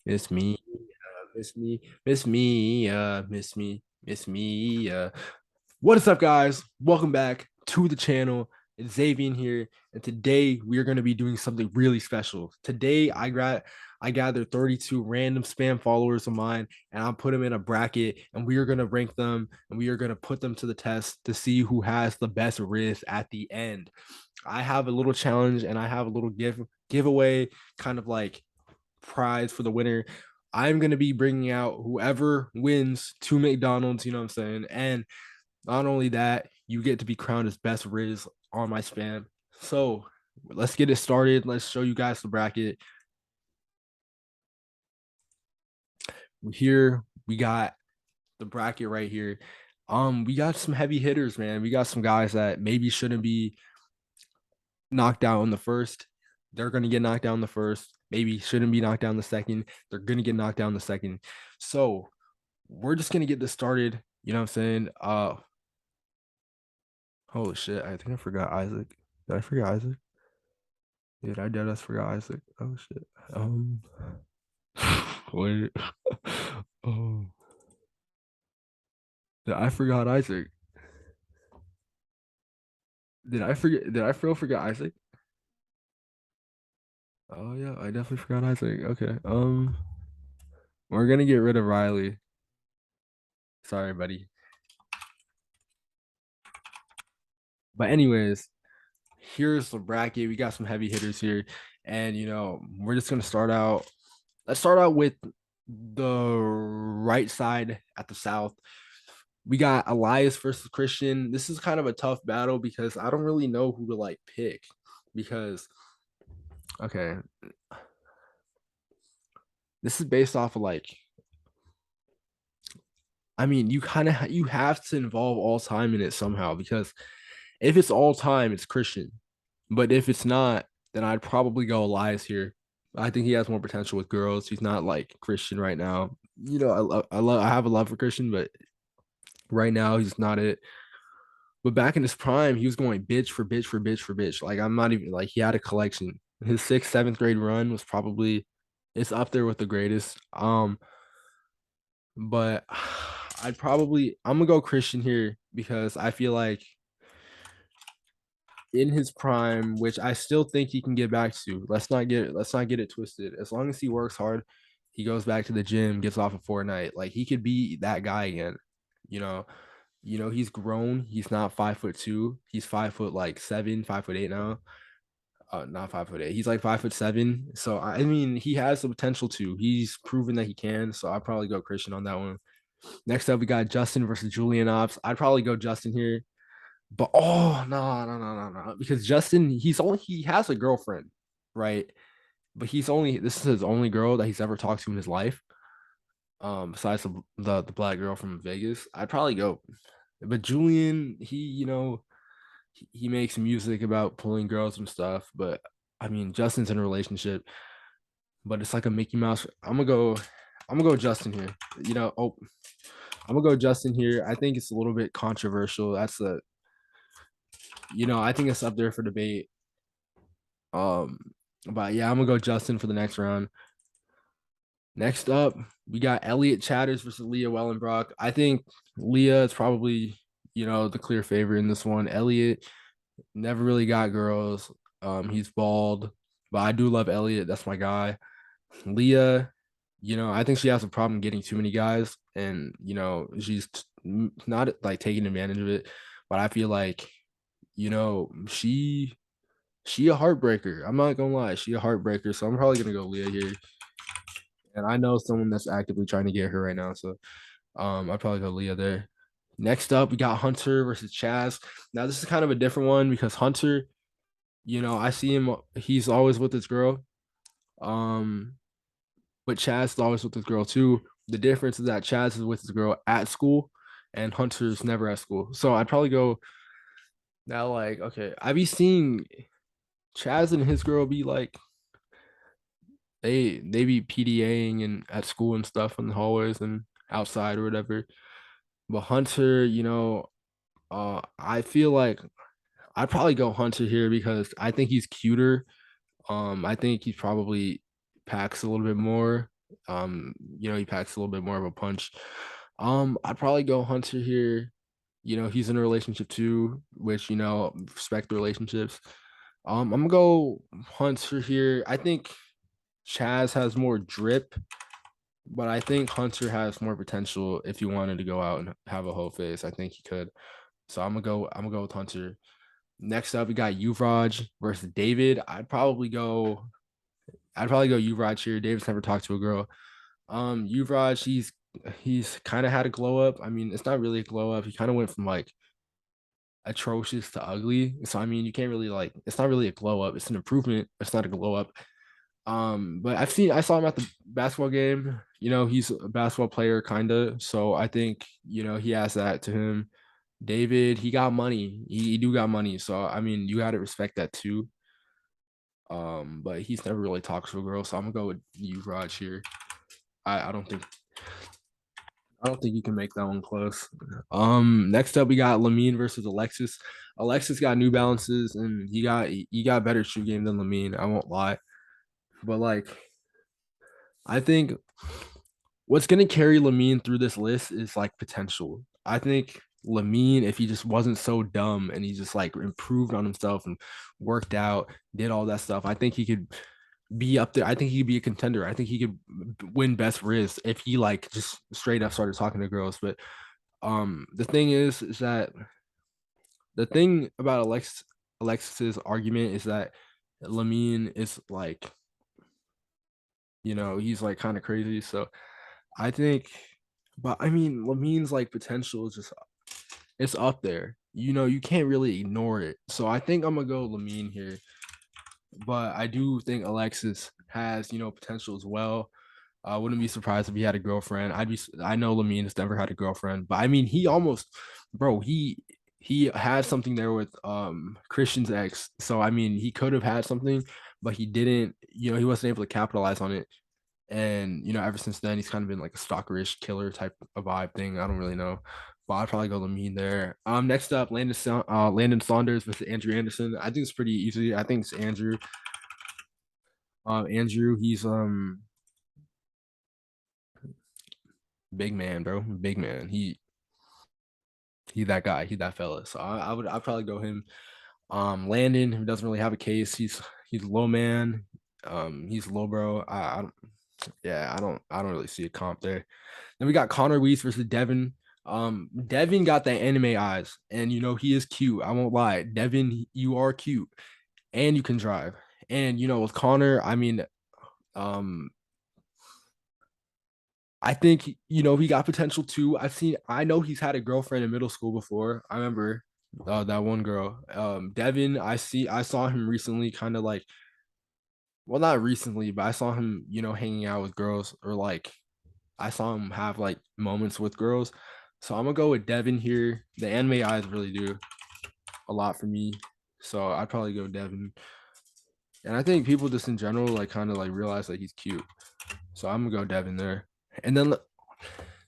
Miss me, miss me, miss me, miss me, miss me. What is up, guys? Welcome back to the channel. It's Xavier here, and today we are going to be doing something really special. Today, I gathered 32 random spam followers of mine, and I'll put them in a bracket, and we are going to rank them, and we are going to put them to the test to see who has the best Rizz at the end. I have a little challenge, and I have a little giveaway, kind of like prize for the winner. I'm going to be bringing out whoever wins to McDonald's, you know what I'm saying? And not only that, you get to be crowned as best Rizz on my spam. So let's get it started. Let's show you guys the bracket. Here we got the bracket right here. We got some heavy hitters, man. We got some guys that maybe shouldn't be knocked out in the first. They're gonna get knocked down the first. Maybe shouldn't be knocked down the second. They're gonna get knocked down the second. So we're just gonna get this started. You know what I'm saying? Holy shit! I think I forgot Isaac. Did I forget Isaac? Dude, I did. I forgot Isaac. Oh shit. Wait. Oh, I forgot Isaac. Did I forget? Did I forget Isaac? Oh yeah, I definitely forgot Isaac. Okay. We're gonna get rid of Riley. Sorry, buddy. But anyways, here's the bracket. We got some heavy hitters here, and we're just gonna start out. Let's start out with the right side at the South. We got Elias versus Christian. This is kind of a tough battle because I don't really know who to like pick. Because okay, this is based off of like, I mean, you have to involve all time in it somehow, because if it's all time, it's Christian. But if it's not, then I'd probably go Elias here. I think he has more potential with girls. He's not like Christian right now. I have a love for Christian, but right now he's not it. But back in his prime, he was going bitch for bitch for bitch for bitch. Like, I'm not even like, he had a collection. His sixth, seventh grade run was probably, it's up there with the greatest. But I'm gonna go Christian here because I feel like in his prime, which I still think he can get back to. Let's not get it twisted. As long as he works hard, he goes back to the gym, gets off of Fortnite. Like, he could be that guy again. You know, he's grown. He's not 5'2". He's 5 foot like 7, 5'8" now. Not 5'8". He's like 5'7". So I mean, he has the potential to. He's proven that he can. So I'll probably go Christian on that one. Next up, we got Justin versus Julian Ops. I'd probably go Justin here. But oh, no, because Justin, he has a girlfriend, right? But this is his only girl that he's ever talked to in his life. Besides the black girl from Vegas, I'd probably go. But Julian, he makes music about pulling girls and stuff. But I mean, Justin's in a relationship, but it's like a Mickey Mouse. I'm gonna go Justin here. I'm gonna go Justin here. I think it's a little bit controversial. I think it's up there for debate. Um, but yeah, I'm gonna go Justin for the next round. Next up, we got Elliot Chatters versus Leah Wellenbrock. I think Leah is probably, the clear favorite in this one. Elliot never really got girls. He's bald, but I do love Elliot. That's my guy. Leah, I think she has a problem getting too many guys, and she's not like taking advantage of it. But I feel like, she a heartbreaker. I'm not gonna lie, she a heartbreaker. So I'm probably gonna go Leah here. And I know someone that's actively trying to get her right now. So I'd probably go Leah there. Next up, we got Hunter versus Chaz. Now this is kind of a different one because Hunter, I see him, he's always with this girl. Um, but Chaz is always with this girl too. The difference is that Chaz is with his girl at school and Hunter's never at school. So I'd probably go now, like, okay, I be seeing Chaz and his girl be like, they be PDAing and at school and stuff in the hallways and outside or whatever. But Hunter, I feel like I'd probably go Hunter here because I think he's cuter. I think he probably packs a little bit more. He packs a little bit more of a punch. I'd probably go Hunter here. He's in a relationship too, which respect the relationships. I'm gonna go Hunter here. I think Chaz has more drip, but I think Hunter has more potential if he wanted to go out and have a whole face. I think he could. So I'm gonna go with Hunter. Next up, we got Yuvraj versus David. I'd probably go Yuvraj here. David's never talked to a girl. Yuvraj, he's kind of had a glow up. I mean, it's not really a glow up. He kind of went from like atrocious to ugly. So I mean, you can't really like. It's not really a glow up. It's an improvement. It's not a glow up. But I saw him at the basketball game. He's a basketball player, kinda. So I think he has that to him. David, he got money. He do got money. So I mean, you got to respect that too. But he's never really talked to a girl, so I'm gonna go with you, Raj here. I don't think you can make that one close. Next up we got Lamine versus Alexis. Alexis got New Balances and he got better shoe game than Lamine. I won't lie, but like I think what's gonna carry Lamine through this list is like potential. I think Lamine, if he just wasn't so dumb and he just like improved on himself and worked out, did all that stuff, I think he could be up there. I think he could be a contender. I think he could win best Rizz if he like just straight up started talking to girls. But the thing is that the thing about Alexis's argument is that Lamine is like, he's like kind of crazy. So I think, but I mean, Lamine's like potential is just it's up there. You can't really ignore it. So I think I'm gonna go Lamine here, but I do think Alexis has potential as well. I wouldn't be surprised if he had a girlfriend. I know Lamine has never had a girlfriend, but I mean, he almost, bro, he had something there with Christian's ex. So I mean, he could have had something, but he didn't. He wasn't able to capitalize on it. And ever since then, he's kind of been like a stalkerish killer type of vibe thing. I don't really know, but I'd probably go Lamine there. Next up, Landon Saunders versus Andrew Anderson. I think it's pretty easy. I think it's Andrew. Andrew, he's big man, bro, big man. He that guy. He that fella. So I'd probably go him. Landon, who doesn't really have a case. He's low man. He's low bro. I don't, yeah, I don't really see a comp there. Then we got Connor Weiss versus Devin. Devin got the anime eyes, and he is cute. I won't lie, Devin, you are cute, and you can drive. And with Connor, I mean, um, I think he got potential too. I know he's had a girlfriend in middle school before. I remember that one girl. Devin, I saw him recently, kind of like, well, not recently, but I saw him, hanging out with girls, or like I saw him have like moments with girls. So I'm gonna go with Devin here. The anime eyes really do a lot for me. So I'd probably go Devin. And I think people just in general like kind of like realize that he's cute. So I'm gonna go Devin there. And then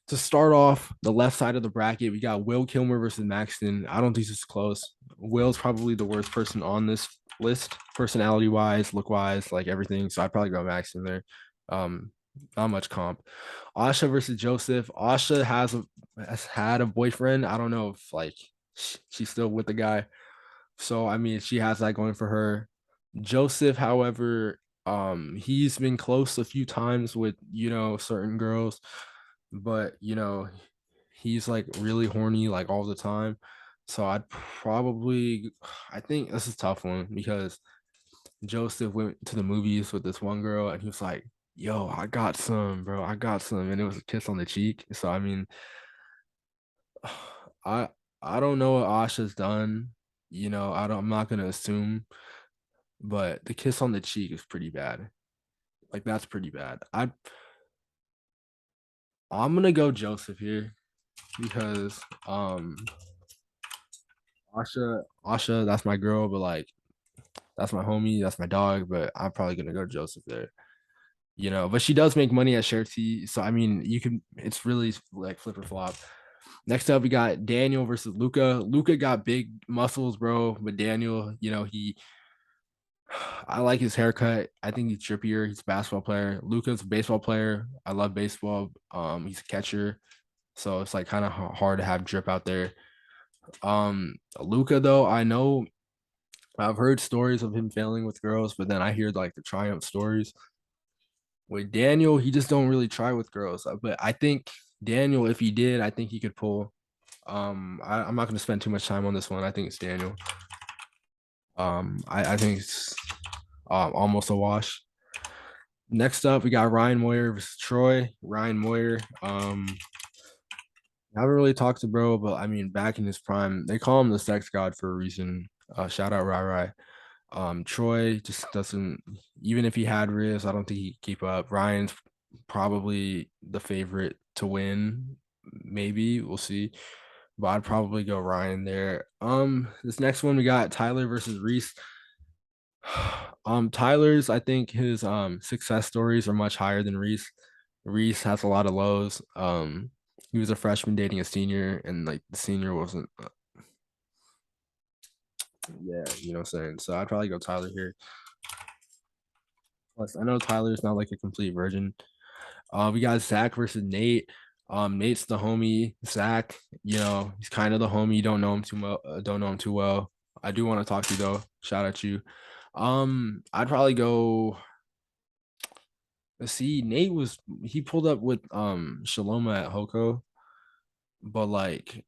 to start off the left side of the bracket, we got Will Kilmer versus Maxton. I don't think this is close. Will's probably the worst person on this list, personality wise, look wise, like everything. So I'd probably go Maxton there. Um, not much comp. Asha versus Joseph. Asha has had a boyfriend. I don't know if like she's still with the guy. So I mean, she has that going for her. Joseph, however, he's been close a few times with certain girls, but he's like really horny like all the time. So I think this is a tough one because Joseph went to the movies with this one girl and he was like, "Yo, I got some, bro. I got some," and it was a kiss on the cheek. So I mean, I I don't know what Asha's done. I'm not gonna assume, but the kiss on the cheek is pretty bad. Like that's pretty bad. I'm gonna go Joseph here because Asha, that's my girl, but like that's my homie, that's my dog, but I'm probably gonna go Joseph there. But she does make money at Charity, so I mean, it's really like flip or flop. Next up, we got Daniel versus Luca. Luca got big muscles, bro, but Daniel, I like his haircut. I think he's trippier. He's a basketball player. Luca's a baseball player. I love baseball. He's a catcher, so it's like kind of hard to have drip out there. Luca though, I know I've heard stories of him failing with girls, but then I hear like the triumph stories. With Daniel, he just don't really try with girls. But I think Daniel, if he did, I think he could pull. I'm not gonna spend too much time on this one. I think it's Daniel. I think it's almost a wash. Next up, we got Ryan Moyer versus Troy. Ryan Moyer. I haven't really talked to bro, but I mean, back in his prime, they call him the sex god for a reason. Shout out Rai Rai. Troy just doesn't. Even if he had Rizz, I don't think he could keep up. Ryan's probably the favorite to win. Maybe we'll see, but I'd probably go Ryan there. This next one we got Tyler versus Reese. Tyler's, I think his success stories are much higher than Reese. Reese has a lot of lows. He was a freshman dating a senior, and like the senior wasn't. Yeah, you know what I'm saying. So I'd probably go Tyler here. Plus, I know Tyler's not like a complete virgin. We got Zach versus Nate. Nate's the homie. Zach, he's kind of the homie. You don't know him too well. Don't know him too well. I do want to talk to you though. Shout out to you. I'd probably go. Let's see. He pulled up with Shaloma at Hoko, but like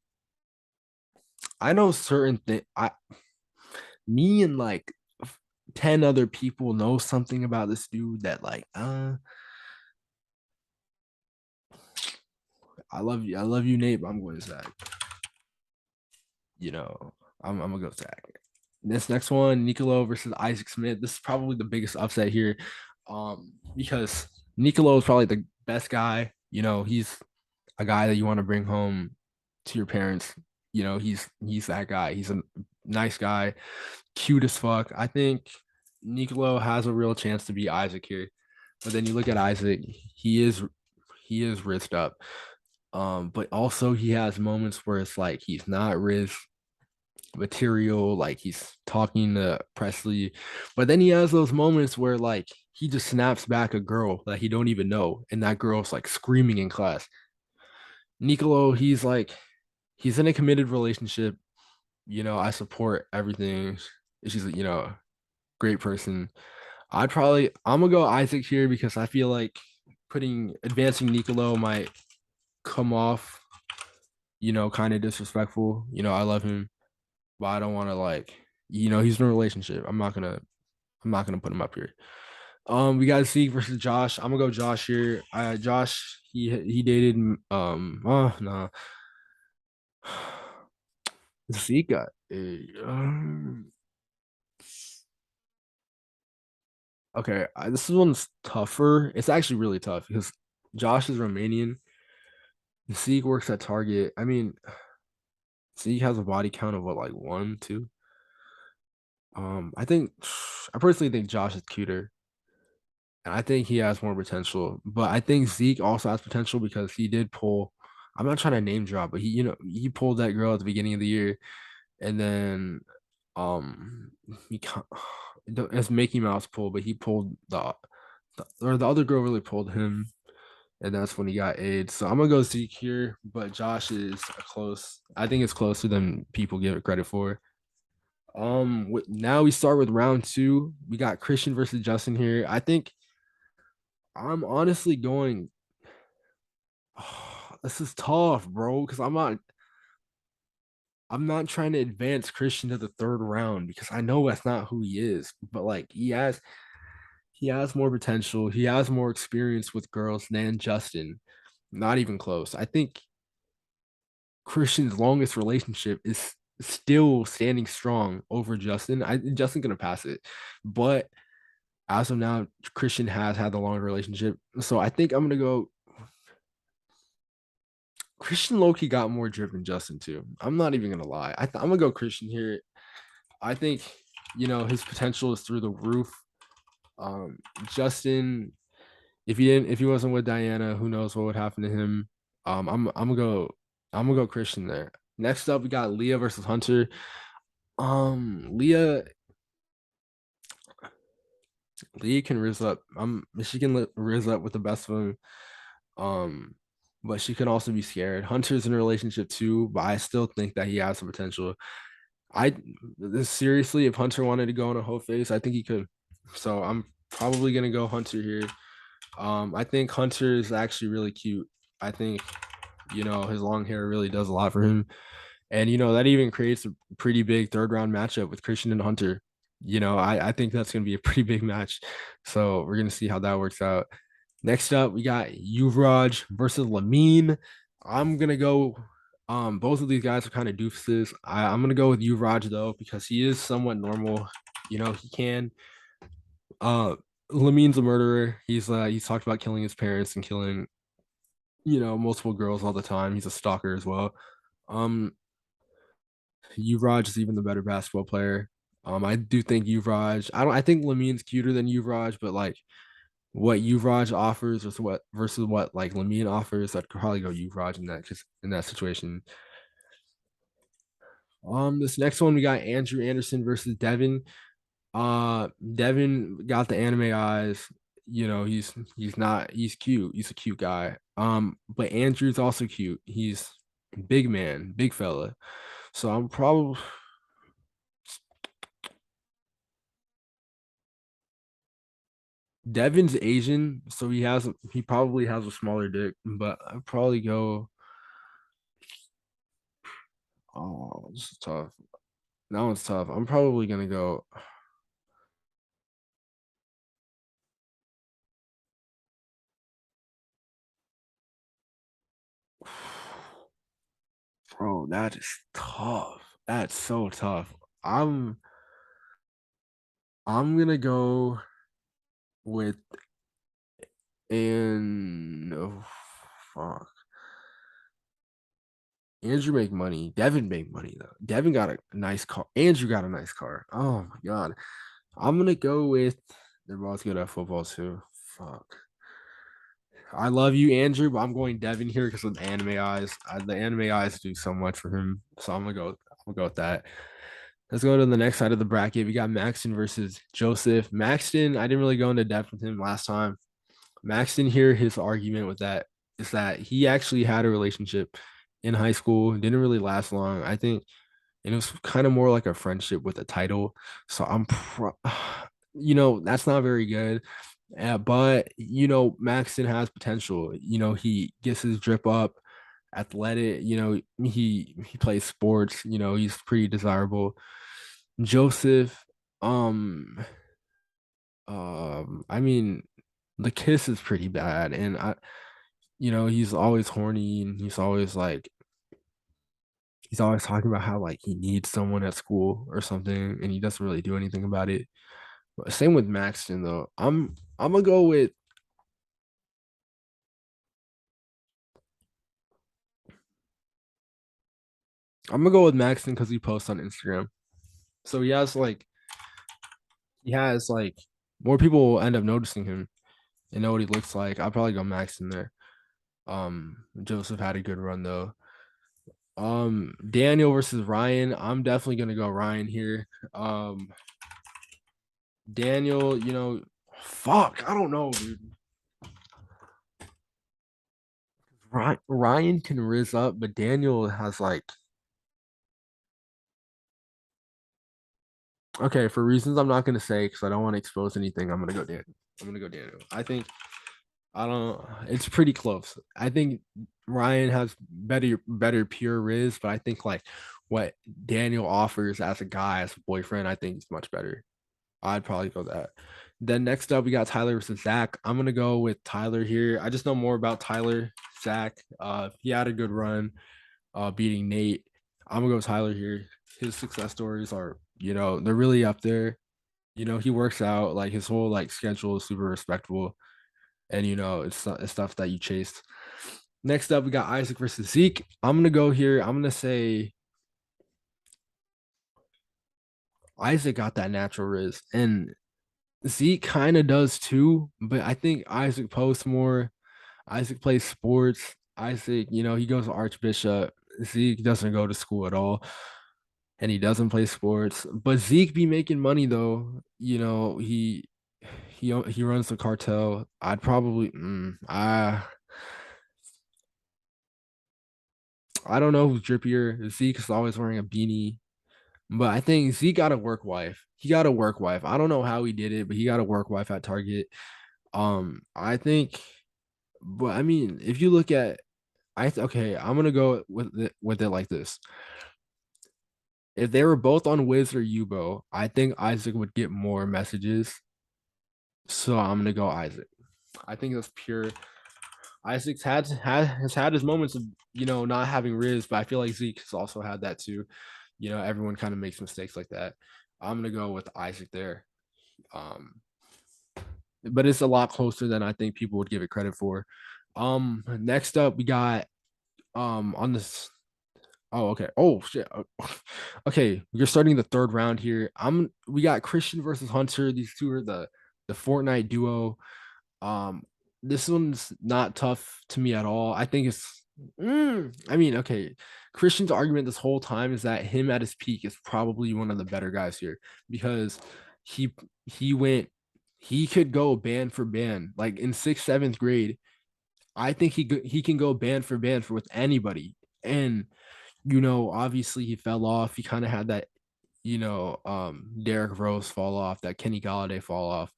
I know certain thing. Me and like 10 other people know something about this dude that like I love you, Nate, but I'm going Zach. You know, I'm gonna go Zach. This next one, Nicolo versus Isaac Smith. This is probably the biggest upset here. Because Nicolo is probably the best guy. He's a guy that you want to bring home to your parents. He's that guy. He's a nice guy, cute as fuck. I think Nicolo has a real chance to be Isaac here. But then you look at Isaac, he is risked up. But also he has moments where it's like he's not risk material, like he's talking to Presley, but then he has those moments where like he just snaps back a girl that he don't even know, and that girl's like screaming in class. Nicolo, he's in a committed relationship. I support everything. She's great person. I'm gonna go Isaac here because I feel like putting advancing Nicolo might come off, kind of disrespectful. I love him, but I don't want to like, he's in a relationship. I'm not gonna put him up here. We got Zeke versus Josh. I'm gonna go Josh here. Josh, he dated oh no. Zeke got okay. This one's tougher. It's actually really tough because Josh is Romanian. Zeke works at Target. I mean, Zeke has a body count of what, like one, two? I personally think Josh is cuter. And I think he has more potential. But I think Zeke also has potential because he did pull. I'm not trying to name drop, but he pulled that girl at the beginning of the year, and then um he it's Mickey Mouse pull, but he pulled or the other girl really pulled him, and that's when he got AIDS. So I'm gonna go Zeke here, but Josh is close. I think it's closer than people give it credit for. Now we start with round two. We got Christian versus Justin here. I think I'm honestly going. This is tough, bro, because I'm not trying to advance Christian to the third round because I know that's not who he is. But like he has more potential. He has more experience with girls than Justin. Not even close. I think Christian's longest relationship is still standing strong over Justin. Justin gonna pass it, but as of now, Christian has had the longer relationship. So I think I'm gonna go. Christian Loki got more drip than Justin too. I'm not even gonna lie. I'm gonna go Christian here. I think his potential is through the roof. Justin, if he wasn't with Diana, who knows what would happen to him. I'm gonna go Christian there. Next up, we got Leah versus Hunter. Leah, Lee can rizz up. She can rizz up with the best of them. Um, but she can also be scared. Hunter's in a relationship too, but I still think that he has some potential. I seriously, if Hunter wanted to go on a whole face, I think he could. So I'm probably gonna go Hunter here. I think Hunter is actually really cute. I think his long hair really does a lot for him, and that even creates a pretty big third round matchup with Christian and Hunter. I think that's gonna be a pretty big match. So we're gonna see how that works out. Next up, we got Yuvraj versus Lamine. I'm gonna go. Both of these guys are kind of doofuses. I'm gonna go with Yuvraj though because he is somewhat normal. He can. Uh, Lamine's a murderer. He's talked about killing his parents and killing multiple girls all the time. He's a stalker as well. Um, Yuvraj is even the better basketball player. I do think Yuvraj. I think Lamine's cuter than Yuvraj, but like what Yuvraj offers versus what like Lamine offers, I'd probably go Yuvraj in that just in that situation. This next one we got Andrew Anderson versus Devin. Devin got the anime eyes. He's cute. He's a cute guy. But Andrew's also cute. He's big man, big fella. So I'm probably Devin's Asian, so he probably has a smaller dick, but I'd probably go. Oh, this is tough. That one's tough. I'm probably gonna go. Bro, that is tough. That's so tough. I'm I'm gonna go with oh, fuck. Andrew make money. Devin make money though. Devin got a nice car. Andrew got a nice car. Oh my god. I'm gonna go with they're both good at football too. Fuck. I love you, Andrew, but I'm going Devin here because of the anime eyes. The anime eyes do so much for him. So I'm gonna go with that. Let's go to the next side of the bracket. We got Maxton versus Joseph. Maxton, I didn't really go into depth with him last time. Maxton here, his argument with that is that he actually had a relationship in high school, didn't really last long. I think, and it was kind of more like a friendship with a title. So that's not very good. But Maxton has potential. He gets his drip up, athletic. He plays sports. He's pretty desirable. Joseph, um, I mean, the kiss is pretty bad, and he's always horny, and he's always talking about how like he needs someone at school or something, and he doesn't really do anything about it. But same with Maxton though. I'm gonna go with Maxton because he posts on Instagram, so he has like more people will end up noticing him and know what he looks like. I'll probably go Maxton there. Joseph had a good run though. Daniel versus Ryan. I'm definitely gonna go Ryan here. Daniel, fuck, I don't know, dude. Ryan can rizz up, but Daniel has like okay, for reasons I'm not gonna say because I don't want to expose anything. I'm gonna go Daniel. I'm gonna go Daniel. I don't. It's pretty close. I think Ryan has better pure Riz, but I think like what Daniel offers as a guy, as a boyfriend, I think is much better. I'd probably go that. Then next up, we got Tyler versus Zach. I'm gonna go with Tyler here. I just know more about Tyler. Zach, he had a good run, beating Nate. I'm gonna go with Tyler here. His success stories are, they're really up there. He works out. Like his whole like schedule is super respectable, and it's stuff that you chase. Next up, we got Isaac versus Zeke. I'm gonna go here. I'm gonna say Isaac got that natural riz, and Zeke kind of does too, but I think Isaac posts more. Isaac plays sports. Isaac, he goes to Archbishop. Zeke doesn't go to school at all, and he doesn't play sports. But Zeke be making money though. he runs the cartel. I'd probably I don't know who's drippier. Zeke is always wearing a beanie, but I think Zeke got a work wife. He got a work wife. I don't know how he did it, but he got a work wife at Target. I think, but I mean, if you look at, okay, I'm gonna go with it like this. If they were both on Wiz or Yubo, I think Isaac would get more messages. So I'm gonna go Isaac. I think that's pure. Isaac's has had his moments of not having Rizz, but I feel like Zeke has also had that too. Everyone kind of makes mistakes like that. I'm gonna go with Isaac there. Um, but it's a lot closer than I think people would give it credit for. Next up we got on this. Oh, okay. Oh shit. Okay, you're starting the third round here. We got Christian versus Hunter. These two are the Fortnite duo. Um, this one's not tough to me at all. I think it's. I mean, okay. Christian's argument this whole time is that him at his peak is probably one of the better guys here because he he went he could go band for band like in sixth, seventh grade. I think he can go band for band for with anybody, and obviously he fell off. He kind of had that Derrick Rose fall off, that Kenny Galladay fall off.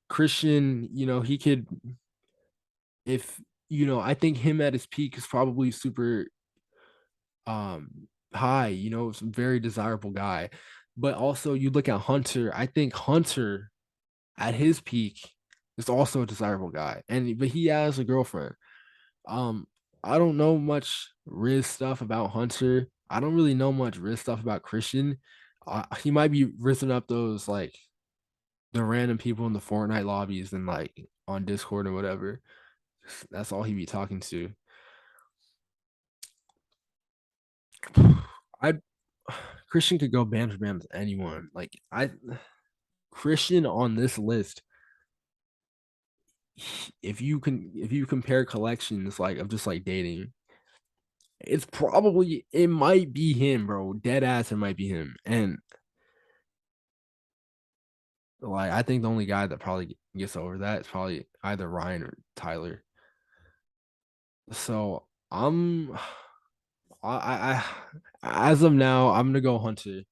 Christian, he could if I think him at his peak is probably super high, it's a very desirable guy. But also you look at Hunter, I think Hunter at his peak is also a desirable guy. But he has a girlfriend. Um, I don't know much Riz stuff about Hunter. I don't really know much Riz stuff about Christian. He might be rizzing up those like the random people in the Fortnite lobbies and like on Discord or whatever. That's all he be talking to. I Christian could go band for band with anyone. Like I Christian on this list, if you compare collections like of just like dating, it might be him, bro. Dead ass, it might be him. And like I think the only guy that probably gets over that is probably either Ryan or Tyler. So I as of now, I'm gonna go Hunter.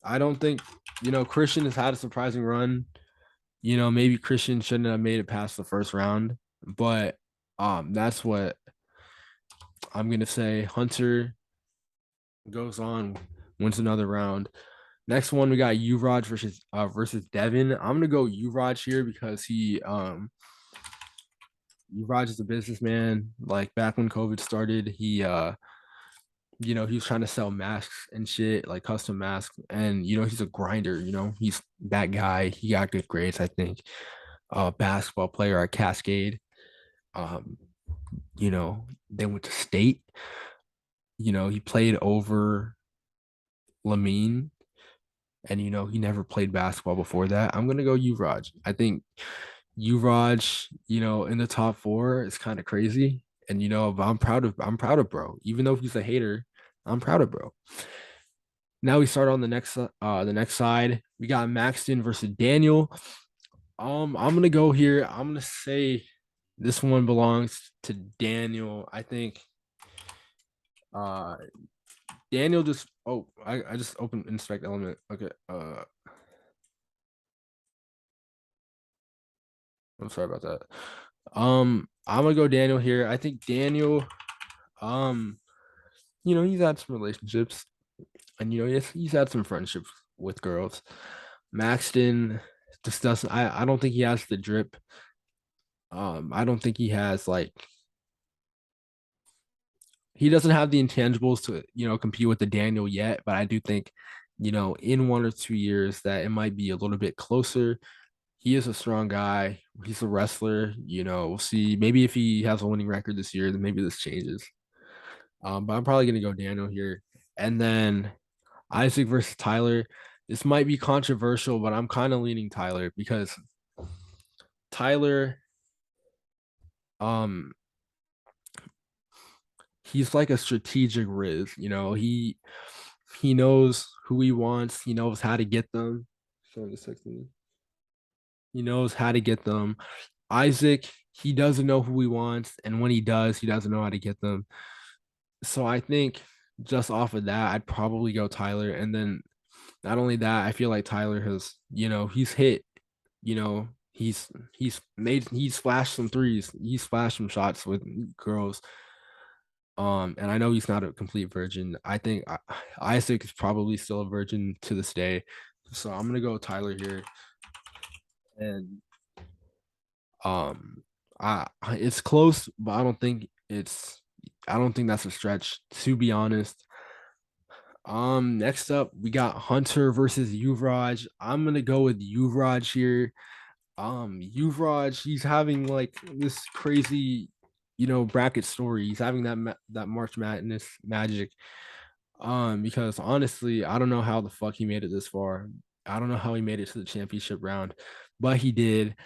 I don't think Christian has had a surprising run. Maybe Christian shouldn't have made it past the first round, but that's what I'm gonna say. Hunter goes on, wins another round. Next one we got Uvraj versus Devin. I'm gonna go Uvraj here because Uvraj is a businessman. Like back when COVID started, he was trying to sell masks and shit, like custom masks. And he's a grinder, he's that guy. He got good grades, I think. Basketball player at Cascade. Um, they went to state. He played over Lamine, and he never played basketball before that. I'm gonna go Uvraj. I think Uvraj, in the top four is kind of crazy. And but I'm proud of bro. Even though he's a hater, I'm proud of bro. Now we start on the next side. We got Maxton versus Daniel. I'm gonna go here. I'm gonna say this one belongs to Daniel. I think uh Daniel just I just opened inspect element. Okay. I'm sorry about that. I'm gonna go Daniel here. I think Daniel, um, he's had some relationships and he's had some friendships with girls. Maxton just doesn't I don't think he has the drip. I don't think he has like he doesn't have the intangibles to, compete with the Daniel yet, but I do think, in 1 or 2 years that it might be a little bit closer. He is a strong guy. He's a wrestler. We'll see. Maybe if he has a winning record this year, then maybe this changes. But I'm probably gonna go Daniel here. And then Isaac versus Tyler. This might be controversial, but I'm kind of leaning Tyler because Tyler, um, he's like a strategic Riz. He knows who he wants. He knows how to get them. Showing this text to me. He knows how to get them. Isaac, he doesn't know who he wants, and when he does, he doesn't know how to get them. So I think just off of that, I'd probably go Tyler. And then not only that, I feel like Tyler has, he's hit, he's flashed some threes, he's flashed some shots with girls. And I know he's not a complete virgin. I think Isaac is probably still a virgin to this day. So I'm gonna go Tyler here. And um it's close, but I don't think that's a stretch, to be honest. Next up we got Hunter versus Yuvraj. I'm gonna go with Yuvraj here. Yuvraj, he's having like this crazy, bracket story. He's having that March Madness magic. Because honestly, I don't know how the fuck he made it this far. I don't know how he made it to the championship round, but he did.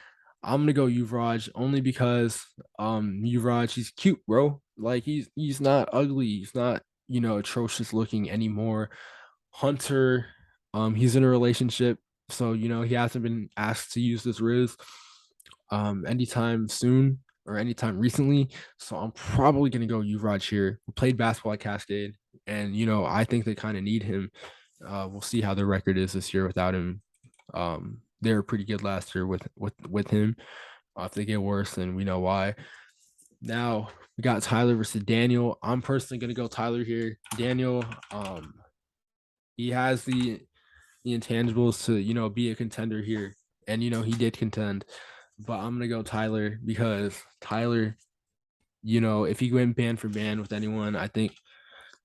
I'm gonna go Yuvraj only because Yuvraj, he's cute, bro. Like he's not ugly. He's not, atrocious looking anymore. Hunter, he's in a relationship, so he hasn't been asked to use this Rizz anytime soon or anytime recently. So I'm probably gonna go Yuvraj here. We played basketball at Cascade, and I think they kind of need him. We'll see how their record is this year without him. They were pretty good last year with him. If they get worse, then we know why. Now we got Tyler versus Daniel. I'm personally gonna go Tyler here. Daniel, he has the intangibles to be a contender here, and he did contend. But I'm gonna go Tyler because Tyler, if he went band for band with anyone, I think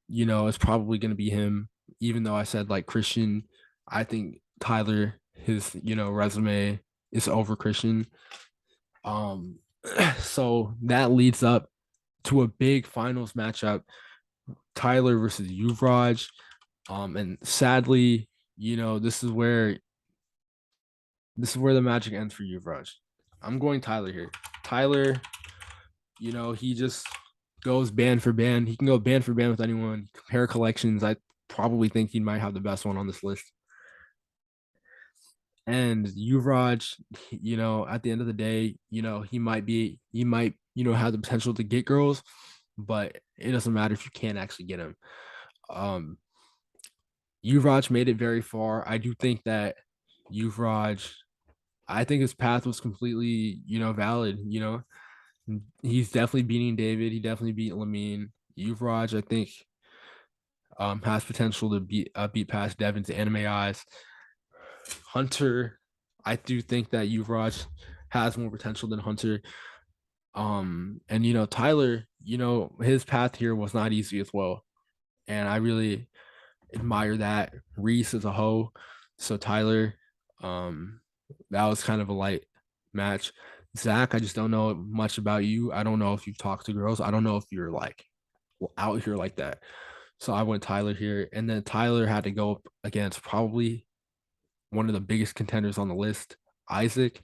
it's probably gonna be him. Even though I said like Christian, I think Tyler, his resume is over Christian. Um, so that leads up to a big finals matchup: Tyler versus Yuvraj. And sadly, this is where the magic ends for Yuvraj. I'm going Tyler here. Tyler, he just goes band for band. He can go band for band with anyone. Compare collections. I probably think he might have the best one on this list. And Yuvraj, at the end of the day, he might, have the potential to get girls, but it doesn't matter if you can't actually get him. Um, Yuvraj made it very far. I do think that Yuvraj, I think his path was completely, valid. He's definitely beating David. He definitely beat Lamine. Yuvraj, I think, has potential to beat past Devin's anime eyes. Hunter, I do think that Yuvraj has more potential than Hunter. And Tyler, his path here was not easy as well, and I really admire that. Reese is a hoe, so Tyler, um, that was kind of a light match. Zach, I just don't know much about you. I don't know if you've talked to girls. I don't know if you're like out here like that. So I went Tyler here, and then Tyler had to go up against probably one of the biggest contenders on the list, Isaac.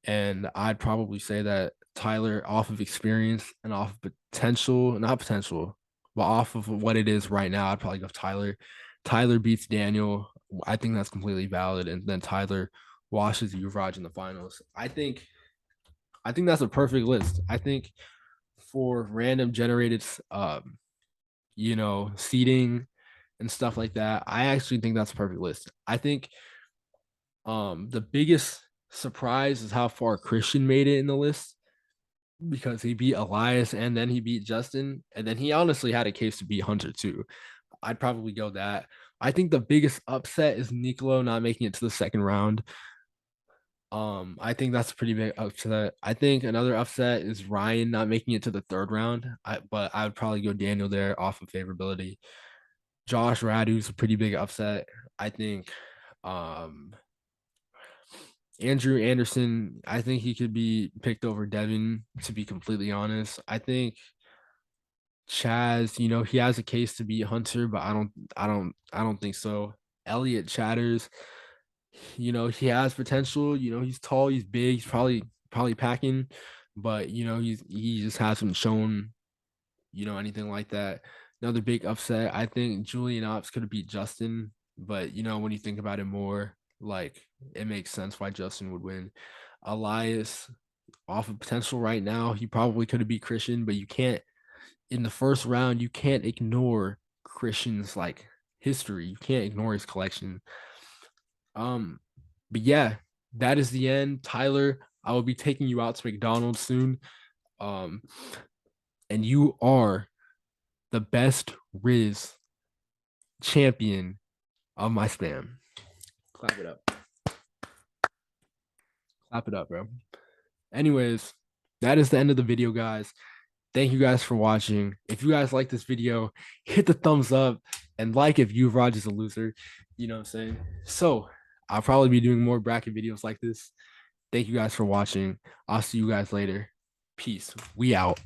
And I'd probably say that Tyler, off of experience and off of potential, not potential, but off of what it is right now, I'd probably go Tyler. Tyler beats Daniel. I think that's completely valid. And then Tyler washes Yuvraj in the finals. I think that's a perfect list. I think for random generated seating and stuff like that, I actually think that's a perfect list. I think the biggest surprise is how far Christian made it in the list, because he beat Elias and then he beat Justin, and then he honestly had a case to beat Hunter too. I'd probably go that. I think the biggest upset is Nicolo not making it to the second round. I think that's a pretty big upset. I think another upset is Ryan not making it to the third round. But I would probably go Daniel there off of favorability. Josh Radu's a pretty big upset. I think um Andrew Anderson, I think he could be picked over Devin, to be completely honest. I think Chaz, he has a case to beat Hunter, but I don't think so. Elliot Chatters, he has potential. He's tall, he's big, he's probably packing, but he just hasn't shown, anything like that. Another big upset. I think Julian Ops could have beat Justin, but when you think about it more, Like, it makes sense why Justin would win. Elias, off of potential right now, he probably could have beat Christian, but you can't in the first round, you can't ignore Christian's like history. You can't ignore his collection. Um, but yeah, that is the end. Tyler, I will be taking you out to McDonald's soon. Um, and you are the best Rizz champion of my spam. Clap it up. Clap it up, bro. Anyways, that is the end of the video, guys. Thank you guys for watching. If you guys like this video, hit the thumbs up and like if you Raj is a loser. You know what I'm saying? So I'll probably be doing more bracket videos like this. Thank you guys for watching. I'll see you guys later. Peace. We out.